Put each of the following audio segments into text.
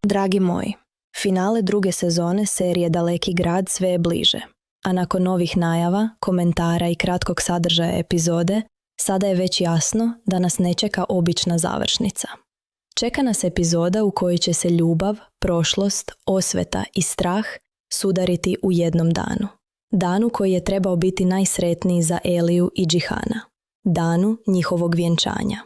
Dragi moji, finale druge sezone serije Daleki grad sve je bliže, a nakon novih najava, komentara i kratkog sadržaja epizode, sada je već jasno da nas ne čeka obična završnica. Čeka nas epizoda u kojoj će se ljubav, prošlost, osveta i strah sudariti u jednom danu. Danu koji je trebao biti najsretniji za Eliju i Džihana. Danu njihovog vjenčanja.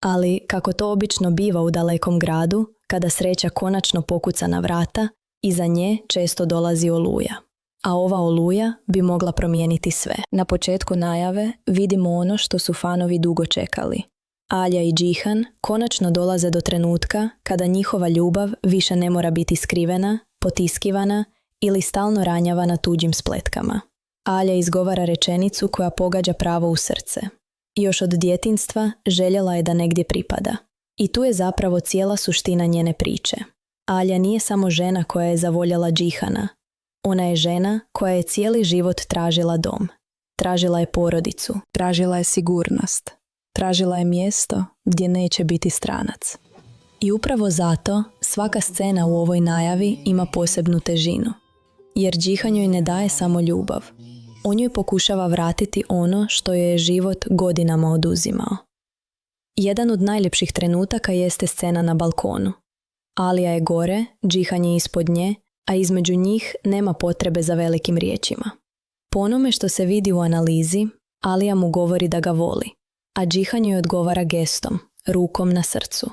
Ali, kako to obično biva u Dalekom gradu, kada sreća konačno pokuca na vrata, iza nje često dolazi oluja. A ova oluja bi mogla promijeniti sve. Na početku najave vidimo ono što su fanovi dugo čekali. Alja i Džihan konačno dolaze do trenutka kada njihova ljubav više ne mora biti skrivena, potiskivana ili stalno ranjavana tuđim spletkama. Alja izgovara rečenicu koja pogađa pravo u srce. Još od djetinjstva željela je da negdje pripada. I tu je zapravo cijela suština njene priče. Alja nije samo žena koja je zavoljela Džihana. Ona je žena koja je cijeli život tražila dom. Tražila je porodicu. Tražila je sigurnost. Tražila je mjesto gdje neće biti stranac. I upravo zato svaka scena u ovoj najavi ima posebnu težinu. Jer Džihan joj ne daje samo ljubav. On joj pokušava vratiti ono što joj je život godinama oduzimao. Jedan od najljepših trenutaka jeste scena na balkonu. Alija je gore, Džihan je ispod nje, a između njih nema potrebe za velikim riječima. Po onome što se vidi u analizi, Alija mu govori da ga voli, a Džihan joj odgovara gestom, rukom na srcu.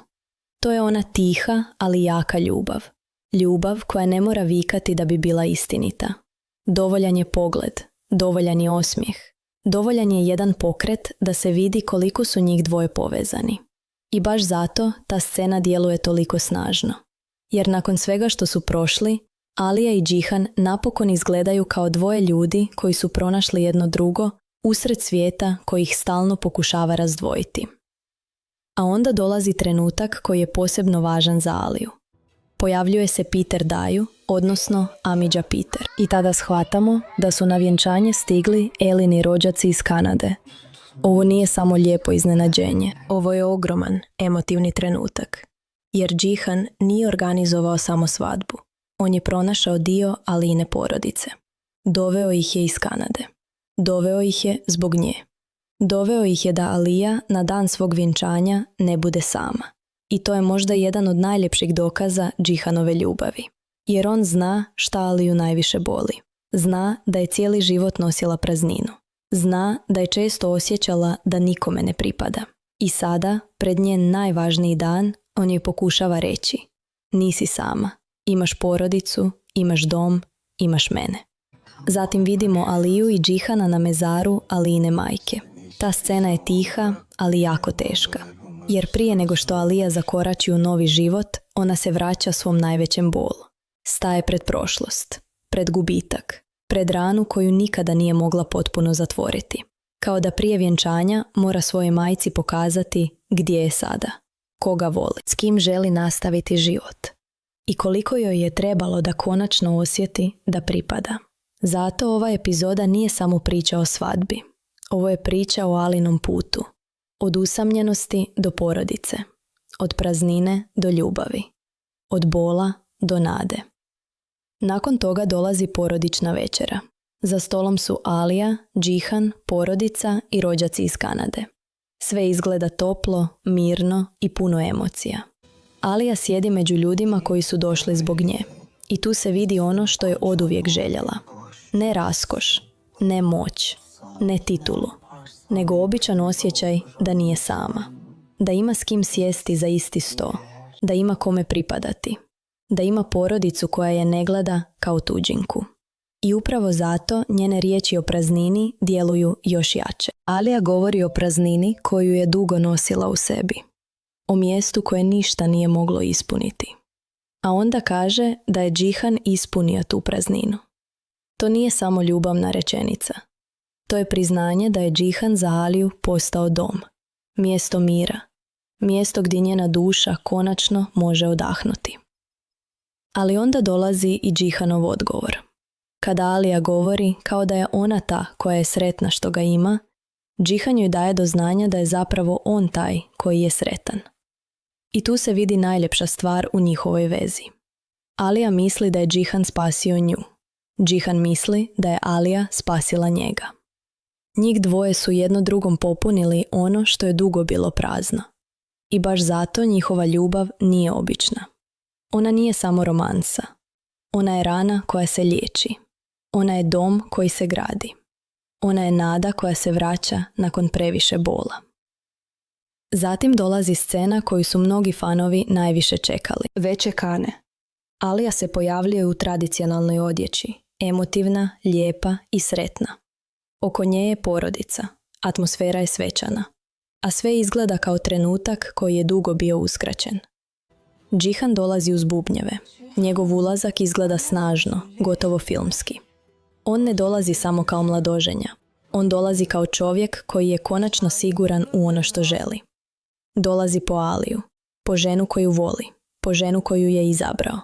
To je ona tiha, ali jaka ljubav. Ljubav koja ne mora vikati da bi bila istinita. Dovoljan je pogled, dovoljan je osmijeh. Dovoljan je jedan pokret da se vidi koliko su njih dvoje povezani. I baš zato ta scena djeluje toliko snažno. Jer nakon svega što su prošli, Alija i Džihan napokon izgledaju kao dvoje ljudi koji su pronašli jedno drugo usred svijeta koji ih stalno pokušava razdvojiti. A onda dolazi trenutak koji je posebno važan za Aliju. Pojavljuje se Peter Daju, odnosno Amidža Peter. I tada shvatamo da su na vjenčanje stigli Elini rođaci iz Kanade. Ovo nije samo lijepo iznenađenje. Ovo je ogroman, emotivni trenutak. Jer Džihan nije organizovao samo svadbu. On je pronašao dio Aline porodice. Doveo ih je iz Kanade. Doveo ih je zbog nje. Doveo ih je da Alija na dan svog vjenčanja ne bude sama. I to je možda jedan od najljepših dokaza Džihanove ljubavi. Jer on zna šta Aliju najviše boli. Zna da je cijeli život nosila prazninu. Zna da je često osjećala da nikome ne pripada. I sada, pred njen najvažniji dan, on joj pokušava reći: nisi sama. Imaš porodicu, imaš dom, imaš mene. Zatim vidimo Aliju i Džihana na mezaru Aline majke. Ta scena je tiha, ali jako teška. Jer prije nego što Alija zakorači u novi život, ona se vraća svom najvećem bolu. Staje pred prošlost, pred gubitak, pred ranu koju nikada nije mogla potpuno zatvoriti. Kao da prije vjenčanja mora svojoj majci pokazati gdje je sada, koga voli, s kim želi nastaviti život. I koliko joj je trebalo da konačno osjeti da pripada. Zato ova epizoda nije samo priča o svadbi. Ovo je priča o Alinom putu. Od usamljenosti do porodice. Od praznine do ljubavi. Od bola do nade. Nakon toga dolazi porodična večera. Za stolom su Alija, Džihan, porodica i rođaci iz Kanade. Sve izgleda toplo, mirno i puno emocija. Alija sjedi među ljudima koji su došli zbog nje. I tu se vidi ono što je oduvijek željela. Ne raskoš, ne moć, ne titulu, nego običan osjećaj da nije sama. Da ima s kim sjesti za isti sto. Da ima kome pripadati. Da ima porodicu koja je ne gleda kao tuđinku. I upravo zato njene riječi o praznini djeluju još jače. Alija govori o praznini koju je dugo nosila u sebi. O mjestu koje ništa nije moglo ispuniti. A onda kaže da je Džihan ispunio tu prazninu. To nije samo ljubavna rečenica. To je priznanje da je Džihan za Aliju postao dom. Mjesto mira. Mjesto gdje njena duša konačno može odahnuti. Ali onda dolazi i Džihanov odgovor. Kada Alija govori kao da je ona ta koja je sretna što ga ima, Džihan joj daje do znanja da je zapravo on taj koji je sretan. I tu se vidi najljepša stvar u njihovoj vezi. Alija misli da je Džihan spasio nju. Džihan misli da je Alija spasila njega. Njih dvoje su jedno drugom popunili ono što je dugo bilo prazno. I baš zato njihova ljubav nije obična. Ona nije samo romansa. Ona je rana koja se liječi. Ona je dom koji se gradi. Ona je nada koja se vraća nakon previše bola. Zatim dolazi scena koju su mnogi fanovi najviše čekali. Veče kane. Alija se pojavljuje u tradicionalnoj odjeći, emotivna, lijepa i sretna. Oko nje je porodica, atmosfera je svečana, a sve izgleda kao trenutak koji je dugo bio uskraćen. Džihan dolazi uz bubnjeve. Njegov ulazak izgleda snažno, gotovo filmski. On ne dolazi samo kao mladoženja. On dolazi kao čovjek koji je konačno siguran u ono što želi. Dolazi po Aliju, po ženu koju voli, po ženu koju je izabrao.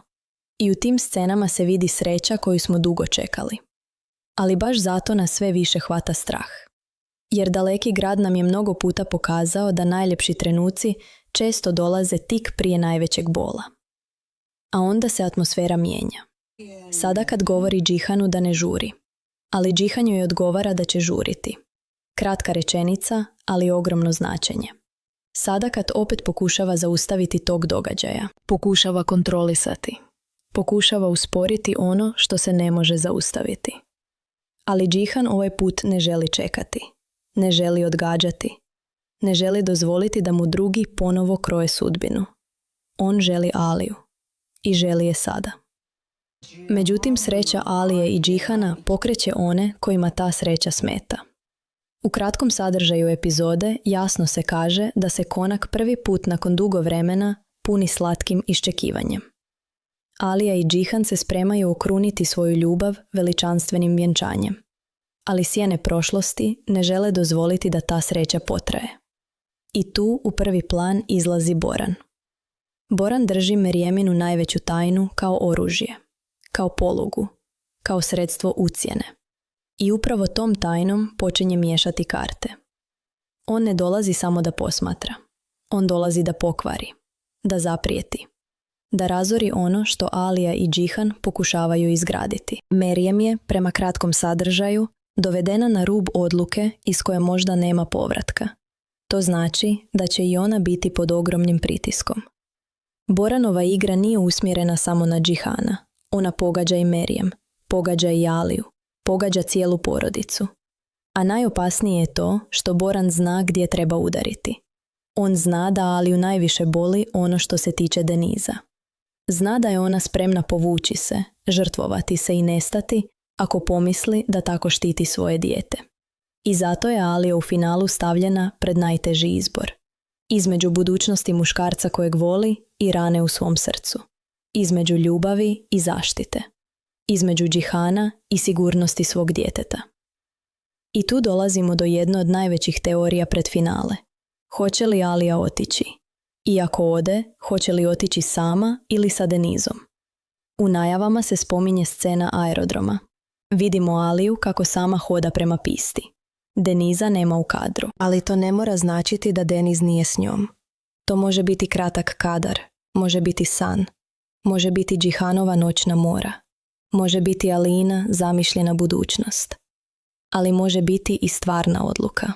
I u tim scenama se vidi sreća koju smo dugo čekali. Ali baš zato nas sve više hvata strah. Jer daleki grad nam je mnogo puta pokazao da najljepši trenuci često dolaze tik prije najvećeg bola. A onda se atmosfera mijenja. Sada kad govori Džihanu da ne žuri, ali Džihan joj odgovara da će žuriti. Kratka rečenica, ali ogromno značenje. Sada kad opet pokušava zaustaviti tog događaja, pokušava kontrolisati, pokušava usporiti ono što se ne može zaustaviti. Ali Džihan ovaj put ne želi čekati, ne želi odgađati, ne želi dozvoliti da mu drugi ponovo kroje sudbinu. On želi Aliju i želi je sada. Međutim, sreća Alije i Džihana pokreće one kojima ta sreća smeta. U kratkom sadržaju epizode jasno se kaže da se konak prvi put nakon dugo vremena puni slatkim iščekivanjem. Alija i Džihan se spremaju okruniti svoju ljubav veličanstvenim vjenčanjem. Ali sjene prošlosti ne žele dozvoliti da ta sreća potraje. I tu u prvi plan izlazi Boran. Boran drži Merijeminu najveću tajnu kao oružje, kao polugu, kao sredstvo ucjene. I upravo tom tajnom počinje miješati karte. On ne dolazi samo da posmatra. On dolazi da pokvari, da zaprijeti, da razori ono što Alija i Džihan pokušavaju izgraditi. Merijem je, prema kratkom sadržaju, dovedena na rub odluke iz koje možda nema povratka. To znači da će i ona biti pod ogromnim pritiskom. Boranova igra nije usmjerena samo na Džihana. Ona pogađa i Merijem, pogađa i Aliju, pogađa cijelu porodicu. A najopasnije je to što Boran zna gdje treba udariti. On zna da Aliju najviše boli ono što se tiče Deniza. Zna da je ona spremna povući se, žrtvovati se i nestati ako pomisli da tako štiti svoje dijete. I zato je Alija u finalu stavljena pred najteži izbor. Između budućnosti muškarca kojeg voli i rane u svom srcu. Između ljubavi i zaštite. Između Džihana i sigurnosti svog djeteta. I tu dolazimo do jedne od najvećih teorija pred finale. Hoće li Alija otići? I ako ode, hoće li otići sama ili sa Denizom? U najavama se spominje scena aerodroma. Vidimo Aliju kako sama hoda prema pisti. Deniza nema u kadru. Ali to ne mora značiti da Deniz nije s njom. To može biti kratak kadar, može biti san, može biti Džihanova noćna mora, može biti Alina zamišljena budućnost. Ali može biti i stvarna odluka.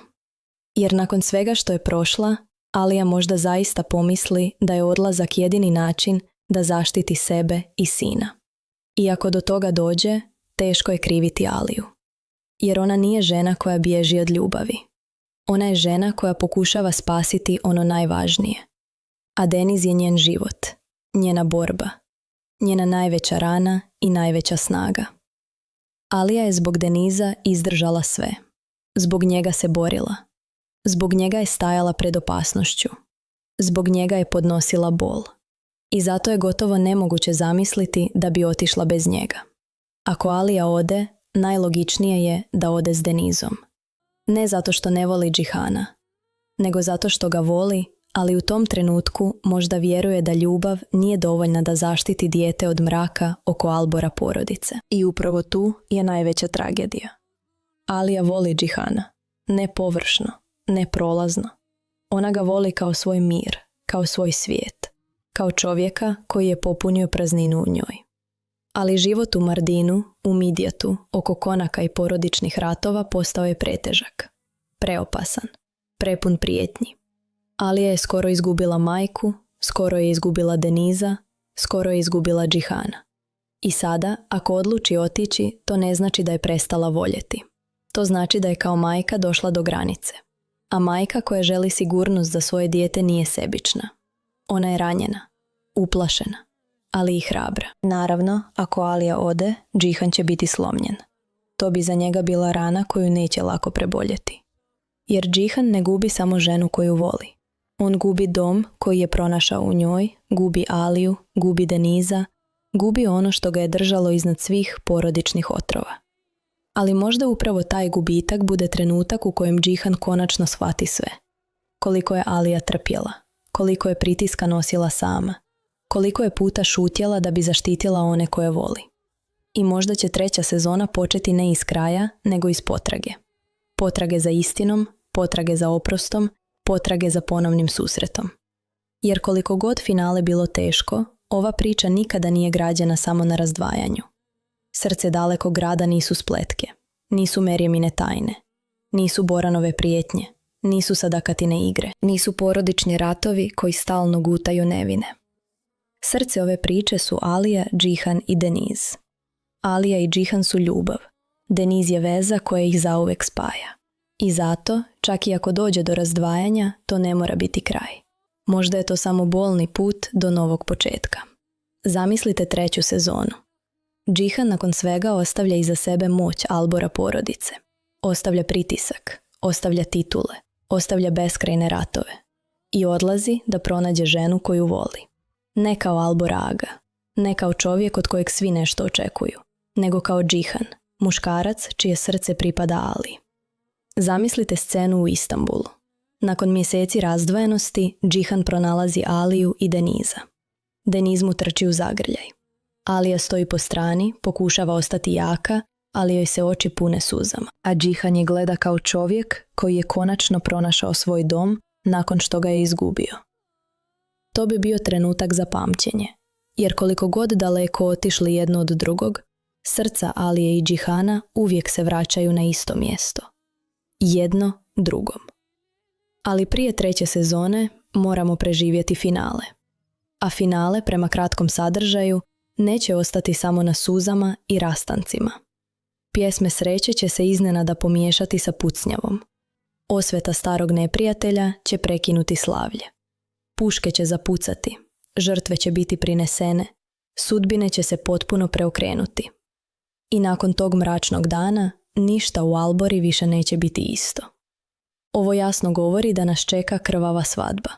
Jer nakon svega što je prošla, Alija možda zaista pomisli da je odlazak jedini način da zaštiti sebe i sina. I ako do toga dođe, teško je kriviti Aliju. Jer ona nije žena koja bježi od ljubavi. Ona je žena koja pokušava spasiti ono najvažnije. A Deniz je njen život, njena borba, njena najveća rana i najveća snaga. Alija je zbog Deniza izdržala sve. Zbog njega se borila. Zbog njega je stajala pred opasnošću. Zbog njega je podnosila bol. I zato je gotovo nemoguće zamisliti da bi otišla bez njega. Ako Alija ode, najlogičnije je da ode s Denizom. Ne zato što ne voli Džihana, nego zato što ga voli, ali u tom trenutku možda vjeruje da ljubav nije dovoljna da zaštiti dijete od mraka oko albora porodice. I upravo tu je najveća tragedija. Alija voli Džihana, ne površno, ne prolazno. Ona ga voli kao svoj mir, kao svoj svijet. kao čovjeka koji je popunio prazninu u njoj. Ali život u Mardinu, u Midjatu, oko konaka i porodičnih ratova postao je pretežak, preopasan, prepun prijetnji. Alija je skoro izgubila majku, skoro je izgubila Deniza, skoro je izgubila Džihana. I sada, ako odluči otići, to ne znači da je prestala voljeti. To znači da je kao majka došla do granice. A majka koja želi sigurnost za svoje dijete nije sebična. Ona je ranjena, uplašena, ali i hrabra. Naravno, ako Alija ode, Džihan će biti slomljen. To bi za njega bila rana koju neće lako preboljeti. Jer Džihan ne gubi samo ženu koju voli. On gubi dom koji je pronašao u njoj, gubi Aliju, gubi Deniza, gubi ono što ga je držalo iznad svih porodičnih otrova. Ali možda upravo taj gubitak bude trenutak u kojem Džihan konačno shvati sve. Koliko je Alija trpjela, koliko je pritiska nosila sama, koliko je puta šutjela da bi zaštitila one koje voli. I možda će 3. sezona početi ne iz kraja, nego iz potrage. Potrage za istinom, potrage za oprostom, potrage za ponovnim susretom. Jer koliko god finale bilo teško, ova priča nikada nije građena samo na razdvajanju. Srce dalekog grada nisu spletke, nisu Merjemine tajne, nisu Boranove prijetnje, nisu Sadakatine igre, nisu porodični ratovi koji stalno gutaju nevine. Srce ove priče su Alija, Džihan i Deniz. Alija i Džihan su ljubav, Deniz je veza koja ih zauvek spaja. I zato, čak i ako dođe do razdvajanja, to ne mora biti kraj. Možda je to samo bolni put do novog početka. Zamislite 3. sezonu. Džihan nakon svega ostavlja iza sebe moć Albora porodice. Ostavlja pritisak, ostavlja titule, ostavlja beskrajne ratove. I odlazi da pronađe ženu koju voli. Ne kao Albor Aga, ne kao čovjek od kojeg svi nešto očekuju, nego kao Džihan, muškarac čije srce pripada Ali. Zamislite scenu u Istanbulu. Nakon mjeseci razdvojenosti, Džihan pronalazi Aliju i Deniza. Deniz mu trči u zagrljaj. Alija stoji po strani, pokušava ostati jaka, ali joj se oči pune suzama. A Džihan je gleda kao čovjek koji je konačno pronašao svoj dom nakon što ga je izgubio. To bi bio trenutak za pamćenje, jer koliko god daleko otišli jedno od drugog, srca Alije i Džihana uvijek se vraćaju na isto mjesto. Jedno drugom. Ali prije 3. sezone moramo preživjeti finale. A finale, prema kratkom sadržaju, neće ostati samo na suzama i rastancima. Pjesme sreće će se iznenada pomiješati sa pucnjavom. Osveta starog neprijatelja će prekinuti slavlje. Puške će zapucati, žrtve će biti prinesene, sudbine će se potpuno preokrenuti. I nakon tog mračnog dana, ništa u Albori više neće biti isto. Ovo jasno govori da nas čeka krvava svadba.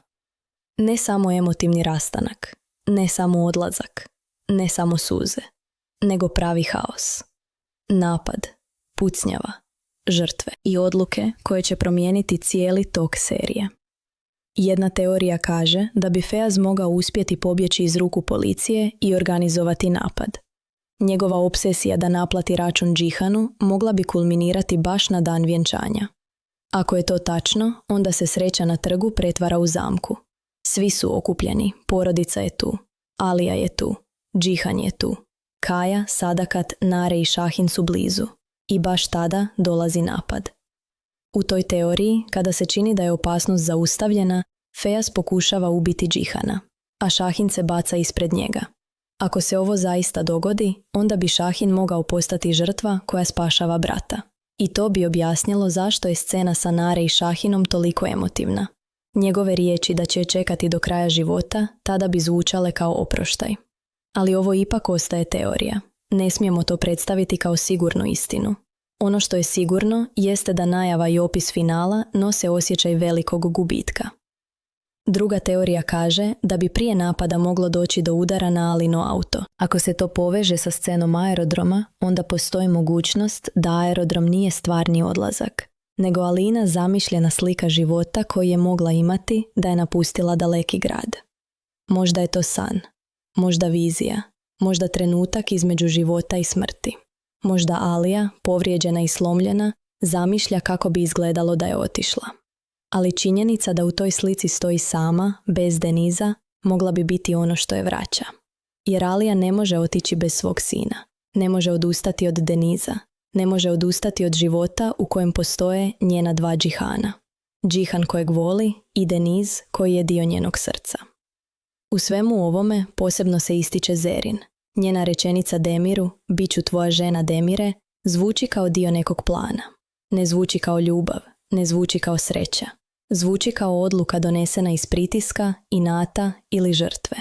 Ne samo emotivni rastanak, ne samo odlazak, ne samo suze, nego pravi haos. Napad, pucnjava, žrtve i odluke koje će promijeniti cijeli tok serije. Jedna teorija kaže da bi Feaz mogao uspjeti pobjeći iz ruku policije i organizovati napad. Njegova obsesija da naplati račun Džihanu mogla bi kulminirati baš na dan vjenčanja. Ako je to tačno, onda se sreća na trgu pretvara u zamku. Svi su okupljeni, porodica je tu, Alija je tu, Džihan je tu, Kaja, Sadakat, Nare i Šahin su blizu. I baš tada dolazi napad. U toj teoriji, kada se čini da je opasnost zaustavljena, Feaz pokušava ubiti Džihana, a Šahin se baca ispred njega. Ako se ovo zaista dogodi, onda bi Šahin mogao postati žrtva koja spašava brata. I to bi objasnilo zašto je scena sa Nare i Šahinom toliko emotivna. Njegove riječi da će je čekati do kraja života tada bi zvučale kao oproštaj. Ali ovo ipak ostaje teorija. Ne smijemo to predstaviti kao sigurnu istinu. Ono što je sigurno jeste da najava i opis finala nose osjećaj velikog gubitka. Druga teorija kaže da bi prije napada moglo doći do udara na Alino auto. Ako se to poveže sa scenom aerodroma, onda postoji mogućnost da aerodrom nije stvarni odlazak, nego Alina zamišljena slika života koji je mogla imati da je napustila daleki grad. Možda je to san, možda vizija, možda trenutak između života i smrti. Možda Alija, povrijeđena i slomljena, zamišlja kako bi izgledalo da je otišla. Ali činjenica da u toj slici stoji sama, bez Deniza, mogla bi biti ono što je vraća. Jer Alija ne može otići bez svog sina. Ne može odustati od Deniza. Ne može odustati od života u kojem postoje njena dva Džihana. Džihan kojeg voli i Deniz koji je dio njenog srca. U svemu ovome posebno se ističe Zerin. Njena rečenica Demiru, bit ću tvoja žena Demire, zvuči kao dio nekog plana. Ne zvuči kao ljubav, ne zvuči kao sreća. Zvuči kao odluka donesena iz pritiska, inata ili žrtve.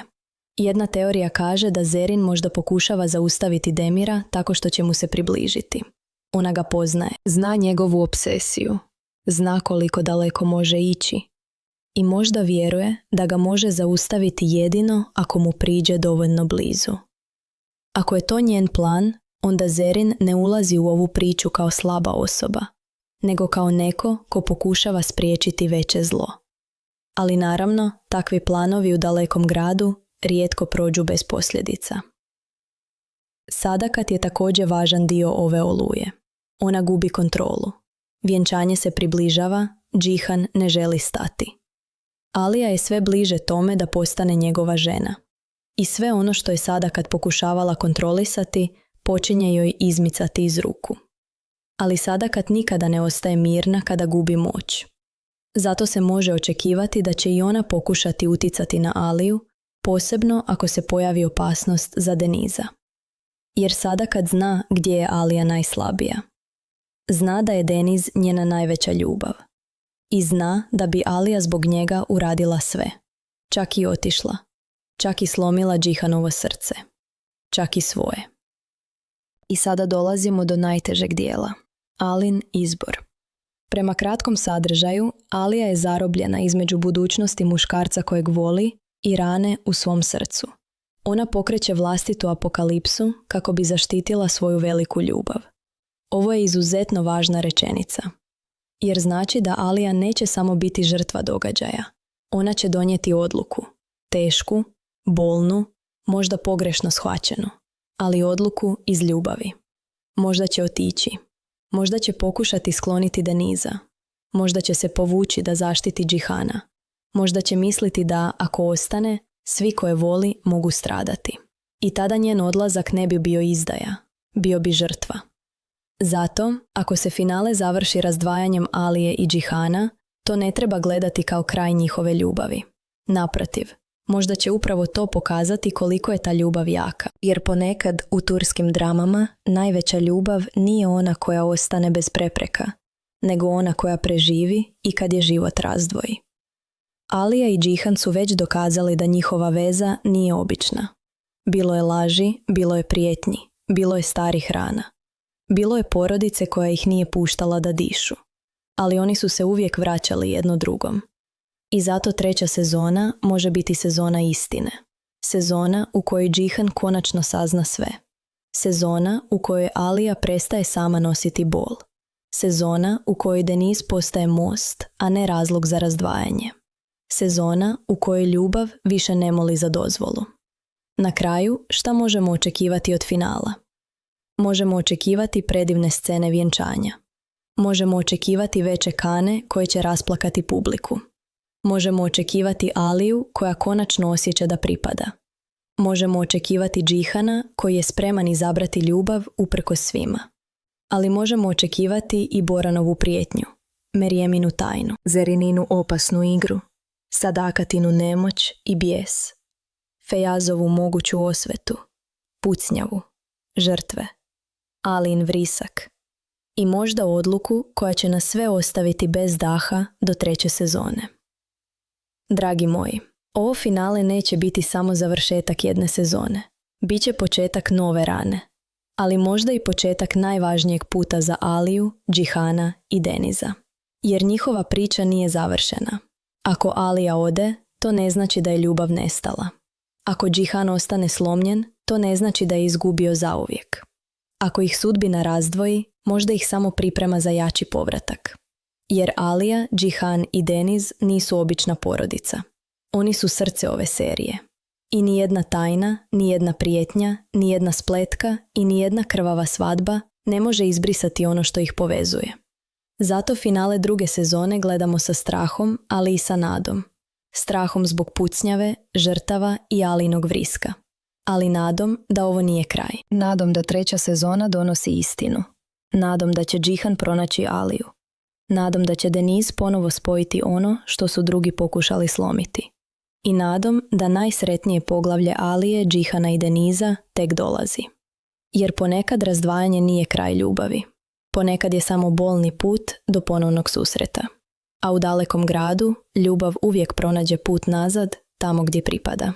Jedna teorija kaže da Zerin možda pokušava zaustaviti Demira tako što će mu se približiti. Ona ga poznaje, zna njegovu obsesiju, zna koliko daleko može ići i možda vjeruje da ga može zaustaviti jedino ako mu priđe dovoljno blizu. Ako je to njen plan, onda Zerin ne ulazi u ovu priču kao slaba osoba, nego kao neko ko pokušava spriječiti veće zlo. Ali naravno, takvi planovi u dalekom gradu rijetko prođu bez posljedica. Sadakat je također važan dio ove oluje. Ona gubi kontrolu. Vjenčanje se približava, Džihan ne želi stati. Alija je sve bliže tome da postane njegova žena. I sve ono što je Sadakat pokušavala kontrolisati, počinje joj izmicati iz ruku. Ali Sadakat nikada ne ostaje mirna kada gubi moć. Zato se može očekivati da će i ona pokušati uticati na Aliju, posebno ako se pojavi opasnost za Deniza. Jer Sadakat zna gdje je Alija najslabija. Zna da je Deniz njena najveća ljubav. I zna da bi Alija zbog njega uradila sve. Čak i otišla. Čak i slomila Džihanovo srce. Čak i svoje. I sada dolazimo do najtežeg dijela. Alin izbor. Prema kratkom sadržaju, Alija je zarobljena između budućnosti muškarca kojeg voli i rane u svom srcu. Ona pokreće vlastitu apokalipsu kako bi zaštitila svoju veliku ljubav. Ovo je izuzetno važna rečenica. Jer znači da Alija neće samo biti žrtva događaja. Ona će donijeti odluku. Tešku, bolnu, možda pogrešno shvaćenu. Ali odluku iz ljubavi. Možda će otići. Možda će pokušati skloniti Deniza. Možda će se povući da zaštiti Džihana. Možda će misliti da, ako ostane, svi koje voli mogu stradati. I tada njen odlazak ne bi bio izdaja. Bio bi žrtva. Zato, ako se finale završi razdvajanjem Alije i Džihana, to ne treba gledati kao kraj njihove ljubavi. Naprotiv, možda će upravo to pokazati koliko je ta ljubav jaka. Jer ponekad u turskim dramama najveća ljubav nije ona koja ostane bez prepreka, nego ona koja preživi i kad je život razdvoji. Alija i Džihan su već dokazali da njihova veza nije obična. Bilo je laži, bilo je prijetnji, bilo je starih rana. Bilo je porodice koja ih nije puštala da dišu. Ali oni su se uvijek vraćali jedno drugom. I zato 3. sezona može biti sezona istine. Sezona u kojoj Džihan konačno sazna sve. Sezona u kojoj Alija prestaje sama nositi bol. Sezona u kojoj Deniz postaje most, a ne razlog za razdvajanje. Sezona u kojoj ljubav više ne moli za dozvolu. Na kraju, šta možemo očekivati od finala? Možemo očekivati predivne scene vjenčanja. Možemo očekivati veće kane koje će rasplakati publiku. Možemo očekivati Aliju koja konačno osjeća da pripada. Možemo očekivati Džihana koji je spreman izabrati ljubav uprkos svima. Ali možemo očekivati i Boranovu prijetnju, Merijeminu tajnu, Zerininu opasnu igru, Sadakatinu nemoć i bijes, Fejazovu moguću osvetu, pucnjavu, žrtve, Alin vrisak i možda odluku koja će nas sve ostaviti bez daha do 3. sezone. Dragi moji, ovo finale neće biti samo završetak jedne sezone. Biće početak nove rane, ali možda i početak najvažnijeg puta za Aliju, Džihana i Deniza. Jer njihova priča nije završena. Ako Alija ode, to ne znači da je ljubav nestala. Ako Džihan ostane slomljen, to ne znači da je izgubio zauvijek. Ako ih sudbina razdvoji, možda ih samo priprema za jači povratak. Jer Alija, Džihan i Deniz nisu obična porodica. Oni su srce ove serije. I nijedna tajna, nijedna prijetnja, nijedna spletka i nijedna krvava svadba ne može izbrisati ono što ih povezuje. Zato finale 2. sezone gledamo sa strahom, ali i sa nadom. strahom zbog pucnjave, žrtava i Alinog vriska. Ali nadom da ovo nije kraj. Nadom da 3. sezona donosi istinu. Nadom da će Džihan pronaći Aliju. Nadom da će Deniz ponovo spojiti ono što su drugi pokušali slomiti. I nadom da najsretnije poglavlje Alije, Džihana i Deniza tek dolazi. Jer ponekad razdvajanje nije kraj ljubavi. Ponekad je samo bolni put do ponovnog susreta. A u dalekom gradu ljubav uvijek pronađe put nazad tamo gdje pripada.